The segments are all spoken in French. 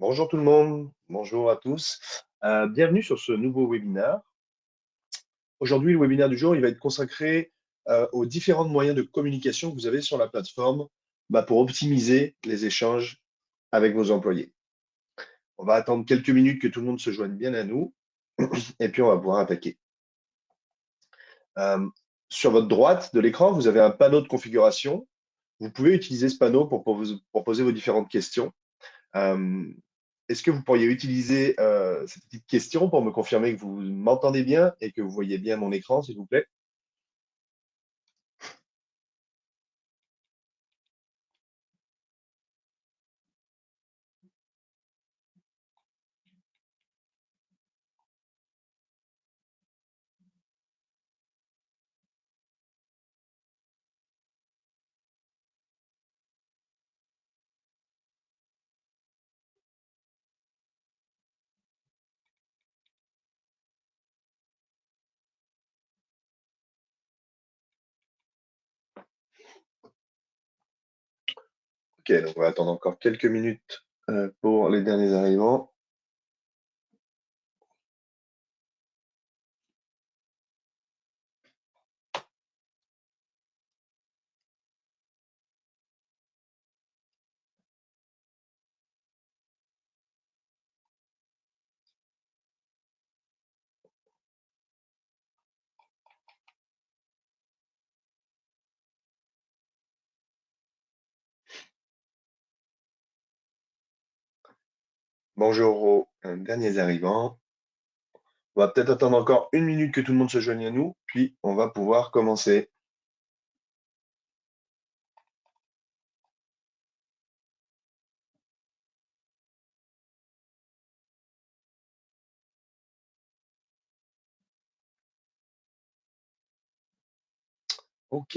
Bonjour tout le monde, bonjour à tous. Bienvenue sur ce nouveau webinaire. Aujourd'hui, le webinaire du jour, il va être consacré aux différents moyens de communication que vous avez sur la plateforme pour optimiser les échanges avec vos employés. On va attendre quelques minutes que tout le monde se joigne bien à nous et puis on va pouvoir attaquer. Euh, sur votre droite de l'écran, vous avez un panneau de configuration. Vous pouvez utiliser ce panneau pour poser vos différentes questions. Euh, Est-ce que vous pourriez utiliser cette petite question pour me confirmer que vous m'entendez bien et que vous voyez bien mon écran, s'il vous plaît? Ok, donc on va attendre encore quelques minutes pour les derniers arrivants. Bonjour aux derniers arrivants. On va peut-être attendre encore une minute que tout le monde se joigne à nous, puis on va pouvoir commencer. Ok,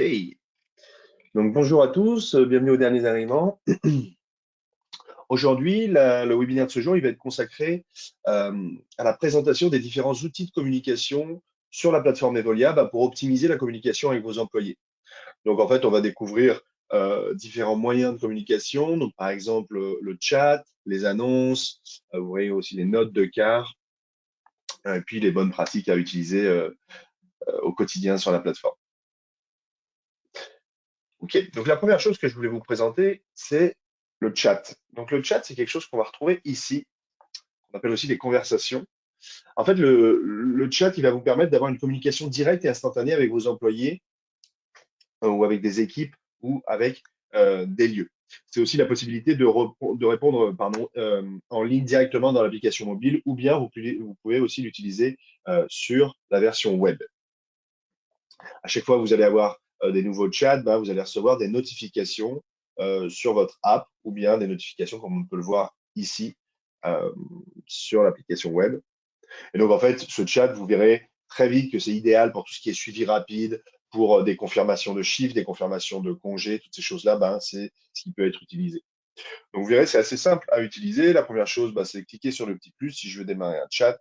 donc bonjour à tous, bienvenue aux derniers arrivants. Aujourd'hui, le webinaire de ce jour, il va être consacré à la présentation des différents outils de communication sur la plateforme Evolia pour optimiser la communication avec vos employés. Donc, en fait, on va découvrir différents moyens de communication. Donc, par exemple, le chat, les annonces, vous voyez aussi les notes de quart, et puis les bonnes pratiques à utiliser au quotidien sur la plateforme. OK, donc la première chose que je voulais vous présenter, c'est le chat. Donc, le chat, c'est quelque chose qu'on va retrouver ici, qu'on appelle aussi les conversations. En fait, le chat, il va vous permettre d'avoir une communication directe et instantanée avec vos employés ou avec des équipes ou avec des lieux. C'est aussi la possibilité de répondre en ligne directement dans l'application mobile ou bien vous pouvez aussi l'utiliser sur la version web. À chaque fois que vous allez avoir des nouveaux chats, vous allez recevoir des notifications sur votre app ou bien des notifications comme on peut le voir ici euh, sur l'application web. Et donc, en fait, ce chat, vous verrez très vite que c'est idéal pour tout ce qui est suivi rapide, pour des confirmations de chiffres, des confirmations de congés, toutes ces choses-là, c'est ce qui peut être utilisé. Donc, vous verrez, c'est assez simple à utiliser. La première chose, c'est de cliquer sur le petit plus. Si je veux démarrer un chat,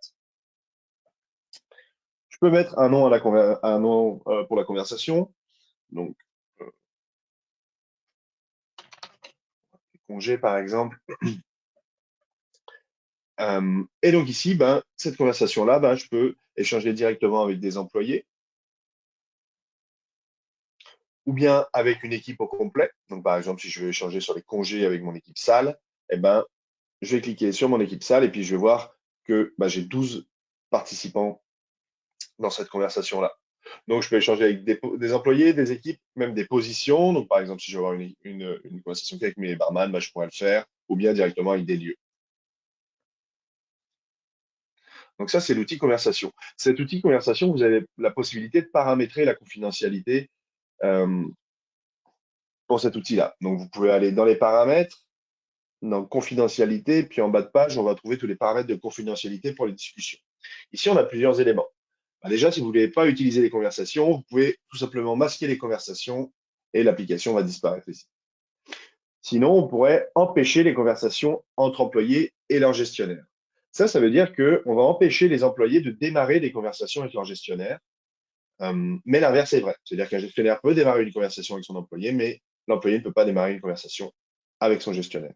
je peux mettre un nom, un nom pour la conversation. Donc, euh, congé, par exemple. Et donc ici, cette conversation-là, je peux échanger directement avec des employés ou bien avec une équipe au complet. Donc, par exemple, si je veux échanger sur les congés avec mon équipe salle, eh ben, je vais cliquer sur mon équipe salle et puis je vais voir que j'ai 12 participants dans cette conversation-là. Donc, je peux échanger avec des employés, des équipes, même des positions. Donc, par exemple, si je veux avoir une conversation avec mes barman, je pourrais le faire, ou bien directement avec des lieux. Donc, ça, c'est l'outil conversation. Cet outil conversation, vous avez la possibilité de paramétrer la confidentialité euh, pour cet outil-là. Donc, vous pouvez aller dans les paramètres, dans confidentialité, puis en bas de page, on va trouver tous les paramètres de confidentialité pour les discussions. Ici, on a plusieurs éléments. Déjà, si vous ne voulez pas utiliser les conversations, vous pouvez tout simplement masquer les conversations et l'application va disparaître ici. Sinon, on pourrait empêcher les conversations entre employés et leur gestionnaire. Ça veut dire qu'on va empêcher les employés de démarrer des conversations avec leur gestionnaire, mais l'inverse est vrai. C'est-à-dire qu'un gestionnaire peut démarrer une conversation avec son employé, mais l'employé ne peut pas démarrer une conversation avec son gestionnaire.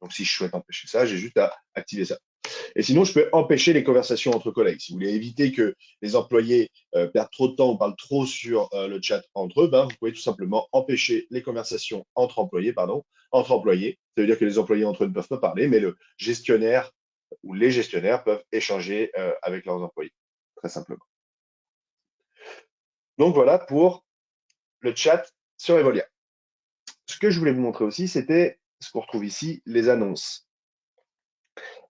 Donc, si je souhaite empêcher ça, j'ai juste à activer ça. Et sinon, je peux empêcher les conversations entre collègues. Si vous voulez éviter que les employés perdent trop de temps ou parlent trop sur le chat entre eux, ben, vous pouvez tout simplement empêcher les conversations entre employés, pardon, entre employés. Ça veut dire que les employés entre eux ne peuvent pas parler, mais le gestionnaire ou les gestionnaires peuvent échanger avec leurs employés, très simplement. Donc voilà pour le chat sur Evolia. Ce que je voulais vous montrer aussi, c'était ce qu'on retrouve ici, les annonces.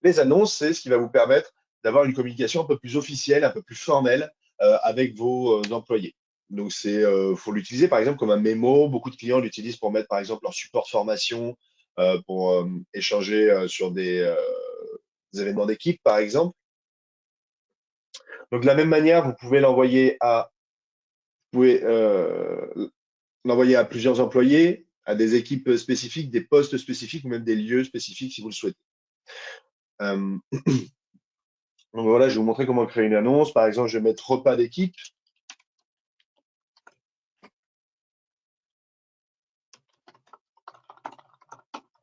Les annonces, c'est ce qui va vous permettre d'avoir une communication un peu plus officielle, un peu plus formelle avec vos employés. Donc, faut l'utiliser par exemple comme un mémo. Beaucoup de clients l'utilisent pour mettre par exemple leur support formation, pour échanger sur des événements d'équipe par exemple. Donc, de la même manière, vous pouvez l'envoyer à plusieurs employés, à des équipes spécifiques, des postes spécifiques ou même des lieux spécifiques si vous le souhaitez. Euh, donc voilà, je vais vous montrer comment créer une annonce. Par exemple, je vais mettre repas d'équipe.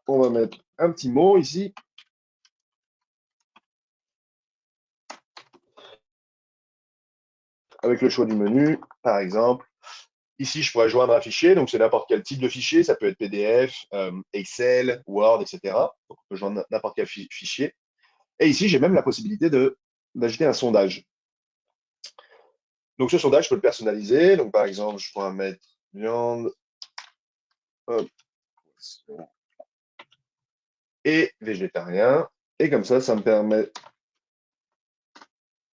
On va mettre un petit mot ici. Avec le choix du menu, par exemple. Ici, je pourrais joindre un fichier, donc c'est n'importe quel type de fichier, ça peut être PDF, Excel, Word, etc. Donc on peut joindre n'importe quel fichier. Et ici, j'ai même la possibilité d'ajouter un sondage. Donc ce sondage, je peux le personnaliser. Donc par exemple, je pourrais mettre viande et végétarien. Et comme ça me permet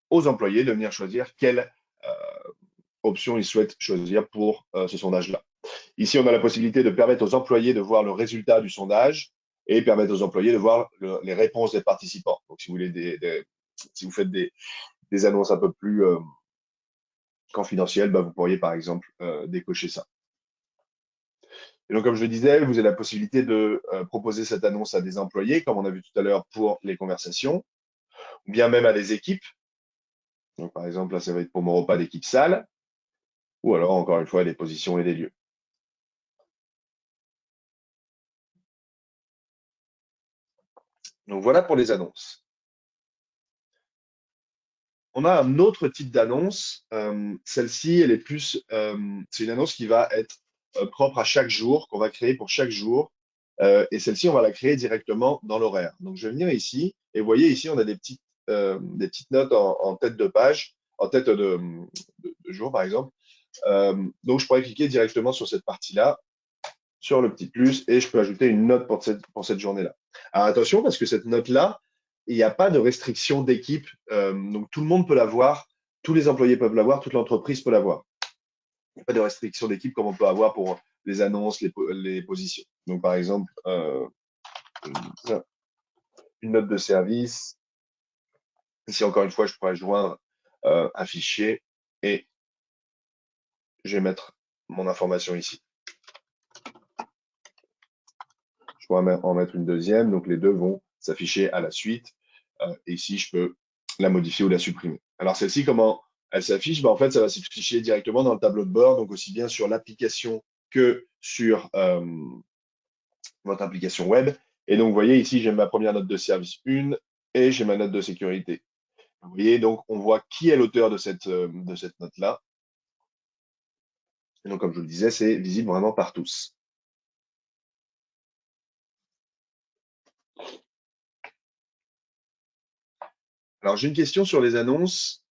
aux employés de venir choisir quelle option ils souhaitent choisir pour ce sondage-là. Ici, on a la possibilité de permettre aux employés de voir le résultat du sondage et permettre aux employés de voir les réponses des participants. Donc, si vous voulez si vous faites des annonces un peu plus confidentielles, bah, vous pourriez par exemple décocher ça. Et donc, comme je le disais, vous avez la possibilité de proposer cette annonce à des employés, comme on a vu tout à l'heure pour les conversations, ou bien même à des équipes. Donc, par exemple, là, ça va être pour mon repas d'équipe salle, ou alors, encore une fois, les positions et les lieux. Donc, voilà pour les annonces. On a un autre type d'annonce. Celle-ci, elle est plus, c'est une annonce qui va être propre à chaque jour, qu'on va créer pour chaque jour. Et celle-ci, on va la créer directement dans l'horaire. Donc, je vais venir ici et vous voyez ici, on a des petites notes en tête de page, en tête de jour, par exemple. Donc, je pourrais cliquer directement sur cette partie-là, sur le petit plus, et je peux ajouter une note pour cette journée-là. Alors, attention, parce que cette note-là, il n'y a pas de restriction d'équipe. Donc, tout le monde peut la voir, tous les employés peuvent la voir, toute l'entreprise peut la voir. Il n'y a pas de restriction d'équipe comme on peut avoir pour les annonces, les positions. Donc, par exemple, une note de service. Ici, encore une fois, je pourrais joindre un fichier et je vais mettre mon information ici. Je pourrais en mettre une deuxième, donc les deux vont s'afficher à la suite. Et ici, je peux la modifier ou la supprimer. Alors celle-ci, comment elle s'affiche? En fait, ça va s'afficher directement dans le tableau de bord, donc aussi bien sur l'application que sur votre application web. Et donc, vous voyez ici, j'ai ma première note de service 1 et j'ai ma note de sécurité. Vous voyez, donc on voit qui est l'auteur de cette note-là. Et donc, comme je vous le disais, c'est visible vraiment par tous. Alors, j'ai une question sur les annonces.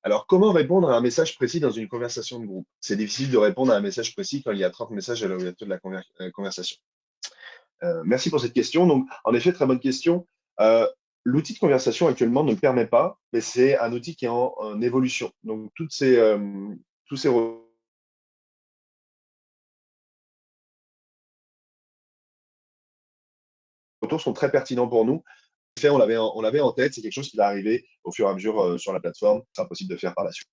Alors, comment répondre à un message précis dans une conversation de groupe? C'est difficile de répondre à un message précis quand il y a 30 messages à l'ouverture de la conversation. Merci pour cette question. Donc, en effet, très bonne question. L'outil de conversation actuellement ne le permet pas, mais c'est un outil qui est en évolution. Donc, tous ces retours sont très pertinents pour nous. En effet, on l'avait en tête, c'est quelque chose qui va arriver au fur et à mesure sur la plateforme. C'est impossible de faire par la suite.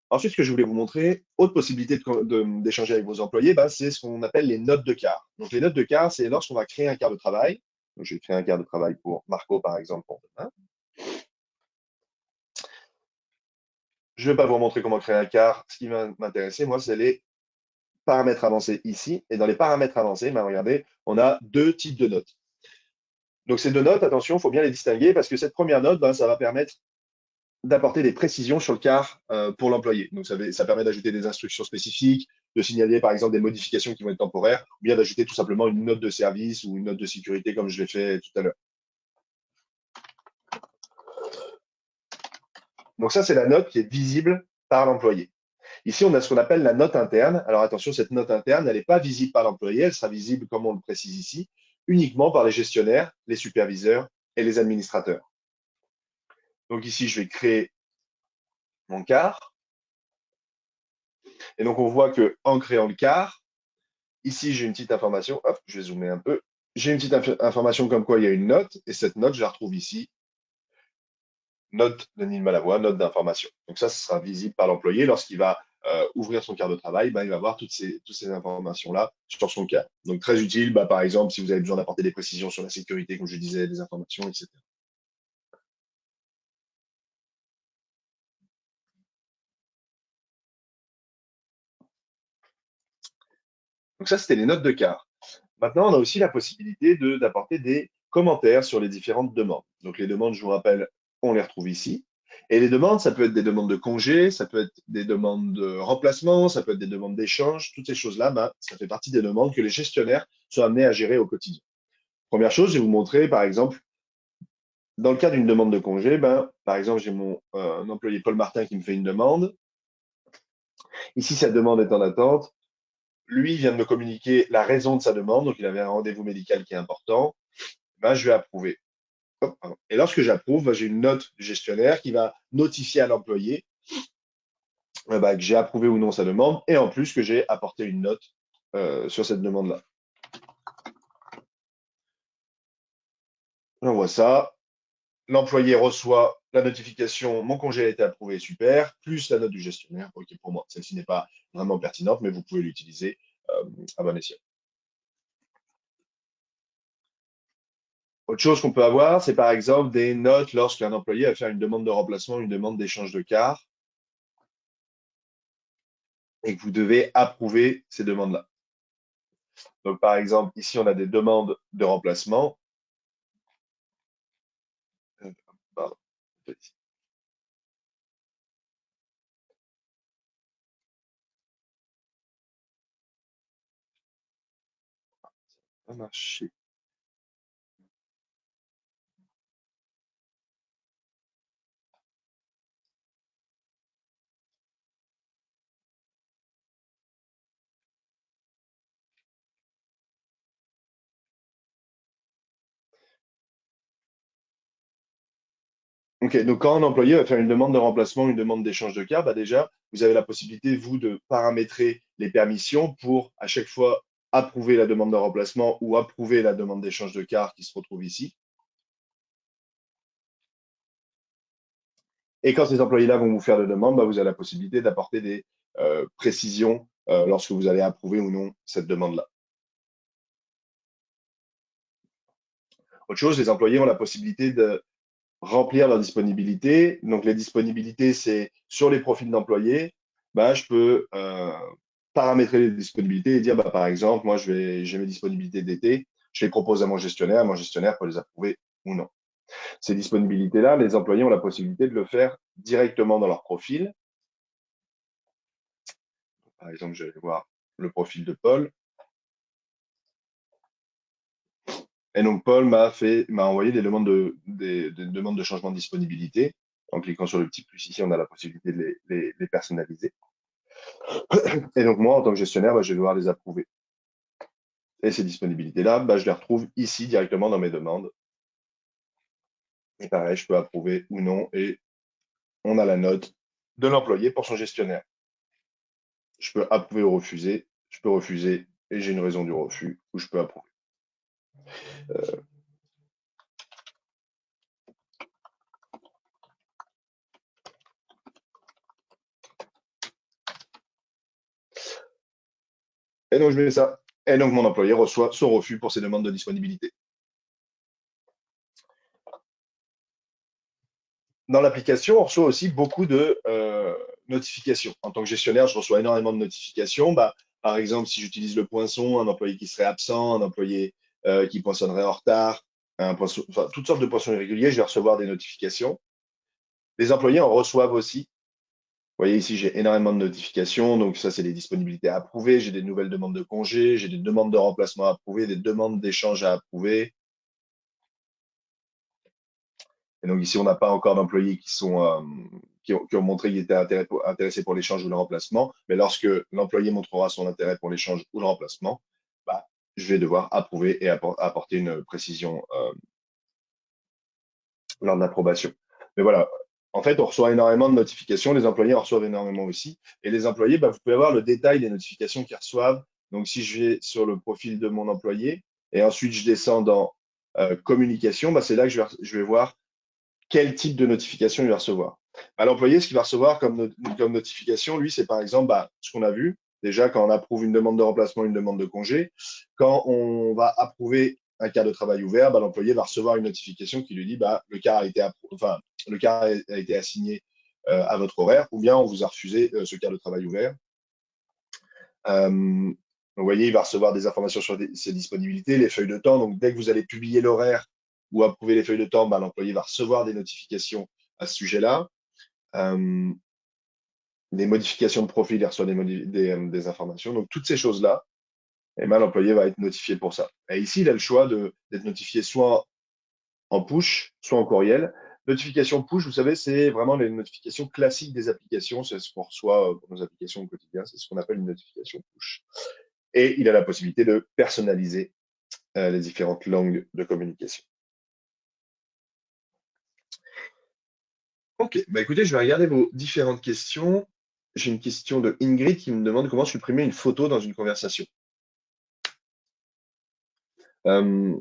Ensuite, ce que je voulais vous montrer, autre possibilité d'échanger avec vos employés, bah, c'est ce qu'on appelle les notes de quart. Donc, les notes de quart, c'est lorsqu'on va créer un quart de travail. Donc, je vais créer un quart de travail pour Marco, par exemple, pour demain. Je ne vais pas vous montrer comment créer un quart. Ce qui va m'intéresser, moi, c'est les paramètres avancés ici. Et dans les paramètres avancés, ben, regardez, on a deux types de notes. Donc ces deux notes, attention, il faut bien les distinguer parce que cette première note, ben, ça va permettre d'apporter des précisions sur le CAR pour l'employé. Donc ça permet d'ajouter des instructions spécifiques, de signaler par exemple des modifications qui vont être temporaires, ou bien d'ajouter tout simplement une note de service ou une note de sécurité comme je l'ai fait tout à l'heure. Donc ça, c'est la note qui est visible par l'employé. Ici, on a ce qu'on appelle la note interne. Alors attention, cette note interne, elle n'est pas visible par l'employé, elle sera visible, comme on le précise ici, uniquement par les gestionnaires, les superviseurs et les administrateurs. Donc ici, je vais créer mon CAR. Et donc, on voit que en créant le CAR, ici, j'ai une petite information. Hop, je vais zoomer un peu. J'ai une petite information comme quoi il y a une note. Et cette note, je la retrouve ici. Note de Neil Malavoie, note d'information. Donc ça sera visible par l'employé lorsqu'il va ouvrir son quart de travail, ben, il va voir toutes ces informations-là sur son CAR. Donc très utile, bah, par exemple, si vous avez besoin d'apporter des précisions sur la sécurité, comme je disais, des informations, etc. Donc ça, c'était les notes de CAR. Maintenant, on a aussi la possibilité d'apporter des commentaires sur les différentes demandes. Donc les demandes, je vous rappelle, on les retrouve ici. Et les demandes, ça peut être des demandes de congé, ça peut être des demandes de remplacement, ça peut être des demandes d'échange. Toutes ces choses-là, bah, ça fait partie des demandes que les gestionnaires sont amenés à gérer au quotidien. Première chose, je vais vous montrer, par exemple, dans le cas d'une demande de congé, ben, par exemple, j'ai mon employé Paul Martin qui me fait une demande. Ici, sa demande est en attente. Lui vient de me communiquer la raison de sa demande, donc il avait un rendez-vous médical qui est important. Ben, je vais approuver. Hop, pardon. Et lorsque j'approuve, ben, j'ai une note du gestionnaire qui va notifier à l'employé ben, que j'ai approuvé ou non sa demande et en plus que j'ai apporté une note sur cette demande-là. J'envoie ça. L'employé reçoit la notification, mon congé a été approuvé, super, plus la note du gestionnaire. OK, pour moi, celle-ci n'est pas vraiment pertinente, mais vous pouvez l'utiliser à bon escient. Autre chose qu'on peut avoir, c'est par exemple des notes lorsqu'un employé va faire une demande de remplacement, une demande d'échange de car, et que vous devez approuver ces demandes-là. Donc, par exemple, ici, on a des demandes de remplacement. Pardon. Ça marche. Ok, donc quand un employé va faire une demande de remplacement, une demande d'échange de car, bah déjà, vous avez la possibilité, vous, de paramétrer les permissions pour, à chaque fois, approuver la demande de remplacement ou approuver la demande d'échange de car qui se retrouve ici. Et quand ces employés-là vont vous faire des demandes, bah, vous avez la possibilité d'apporter des précisions lorsque vous allez approuver ou non cette demande-là. Autre chose, les employés ont la possibilité de remplir leur disponibilité. Donc, les disponibilités, c'est sur les profils d'employés, bah, je peux paramétrer les disponibilités et dire, bah, par exemple, moi, j'ai mes disponibilités d'été, je les propose à mon gestionnaire peut les approuver ou non. Ces disponibilités-là, les employés ont la possibilité de le faire directement dans leur profil. Par exemple, je vais voir le profil de Paul. Et donc, Paul m'a envoyé des demandes de changement de disponibilité. En cliquant sur le petit plus ici, on a la possibilité de les personnaliser. Et donc, moi, en tant que gestionnaire, bah, je vais devoir les approuver. Et ces disponibilités-là, bah, je les retrouve ici directement dans mes demandes. Et pareil, je peux approuver ou non. Et on a la note de l'employé pour son gestionnaire. Je peux approuver ou refuser. Je peux refuser et j'ai une raison du refus ou je peux approuver. Et donc, je mets ça. Et donc, mon employé reçoit son refus pour ses demandes de disponibilité. Dans l'application, on reçoit aussi beaucoup de notifications. En tant que gestionnaire, je reçois énormément de notifications. Bah, Par exemple, si j'utilise le poinçon, un employé qui serait absent, un employé qui poinçonnerait en retard, enfin, toutes sortes de poinçons irréguliers, je vais recevoir des notifications. Les employés en reçoivent aussi. Vous voyez ici, j'ai énormément de notifications. Donc ça, c'est les disponibilités à approuver. J'ai des nouvelles demandes de congés, j'ai des demandes de remplacement à approuver, des demandes d'échange à approuver. Et donc ici, on n'a pas encore d'employés qui ont montré qu'ils étaient intéressés pour l'échange ou le remplacement. Mais lorsque l'employé montrera son intérêt pour l'échange ou le remplacement, bah, je vais devoir approuver et apporter une précision lors de l'approbation. Mais voilà, en fait, on reçoit énormément de notifications, les employés en reçoivent énormément aussi. Et les employés, bah, vous pouvez avoir le détail des notifications qu'ils reçoivent. Donc, si je vais sur le profil de mon employé et ensuite je descends dans communication, bah, c'est là que je vais voir quel type de notification il va recevoir. Bah, l'employé, ce qu'il va recevoir comme notification, lui, c'est par exemple bah, ce qu'on a vu. Déjà, quand on approuve une demande de remplacement, une demande de congé, quand on va approuver un quart de travail ouvert, bah, l'employé va recevoir une notification qui lui dit bah, le quart a été assigné à votre horaire, ou bien on vous a refusé ce quart de travail ouvert. Vous voyez, il va recevoir des informations sur ses disponibilités, les feuilles de temps. Donc, dès que vous allez publier l'horaire ou approuver les feuilles de temps, bah, l'employé va recevoir des notifications à ce sujet-là. Euh, des modifications de profil, il reçoit des informations. Donc, toutes ces choses-là, eh ben, l'employé va être notifié pour ça. Et ici, il a le choix d'être notifié soit en push, soit en courriel. Notification push, vous savez, c'est vraiment les notifications classiques des applications. C'est ce qu'on reçoit pour nos applications au quotidien. C'est ce qu'on appelle une notification push. Et il a la possibilité de personnaliser les différentes langues de communication. Ok, bah écoutez, je vais regarder vos différentes questions. J'ai une question de Ingrid qui me demande comment supprimer une photo dans une conversation. Euh,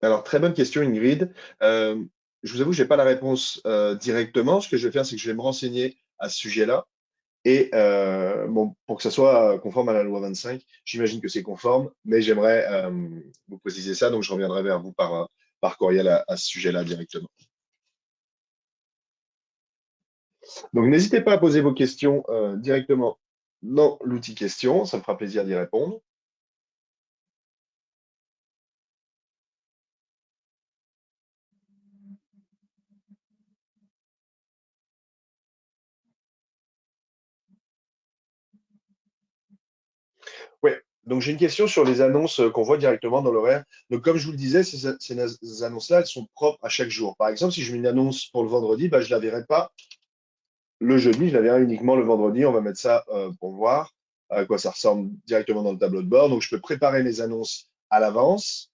alors, très bonne question, Ingrid. Euh, je vous avoue, je n'ai pas la réponse directement. Ce que je vais faire, c'est que je vais me renseigner à ce sujet-là. Et bon, pour que ça soit conforme à la loi 25, j'imagine que c'est conforme, mais j'aimerais vous préciser ça, donc je reviendrai vers vous par courriel à ce sujet-là directement. Donc n'hésitez pas à poser vos questions directement dans l'outil questions, ça me fera plaisir d'y répondre. Ouais, donc j'ai une question sur les annonces qu'on voit directement dans l'horaire. Donc comme je vous le disais, ces annonces-là, elles sont propres à chaque jour. Par exemple, si je mets une annonce pour le vendredi, bah, je ne la verrai pas le jeudi, je la verrai uniquement le vendredi. On va mettre ça pour voir à quoi ça ressemble directement dans le tableau de bord. Donc je peux préparer mes annonces à l'avance.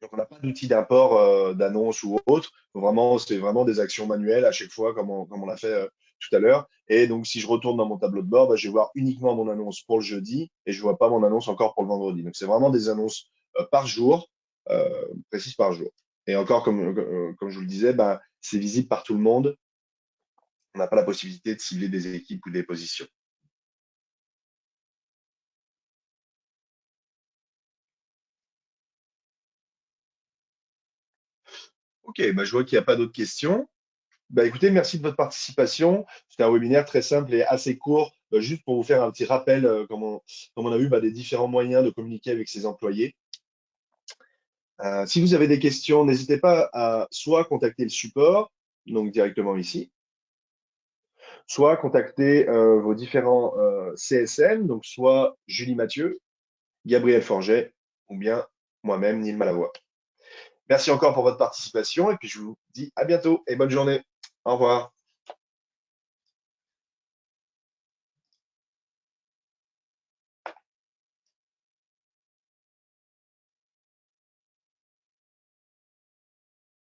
Donc on n'a pas d'outil d'import d'annonce ou autre. Vraiment, c'est vraiment des actions manuelles à chaque fois, comme on l'a fait tout à l'heure. Et donc si je retourne dans mon tableau de bord, bah, je vais voir uniquement mon annonce pour le jeudi et je ne vois pas mon annonce encore pour le vendredi. Donc c'est vraiment des annonces par jour, précises par jour. Et encore, comme je vous le disais, bah, c'est visible par tout le monde. On n'a pas la possibilité de cibler des équipes ou des positions. Ok, bah, je vois qu'il n'y a pas d'autres questions. Bah, écoutez, merci de votre participation. C'était un webinaire très simple et assez court, juste pour vous faire un petit rappel, comme on a vu, bah, des différents moyens de communiquer avec ses employés. Si vous avez des questions, n'hésitez pas à soit contacter le support, donc directement ici, soit contacter vos différents CSM, donc soit Julie Mathieu, Gabriel Forget, ou bien moi-même, Neil Malavoie. Merci encore pour votre participation et puis je vous dis à bientôt et bonne journée. Au revoir.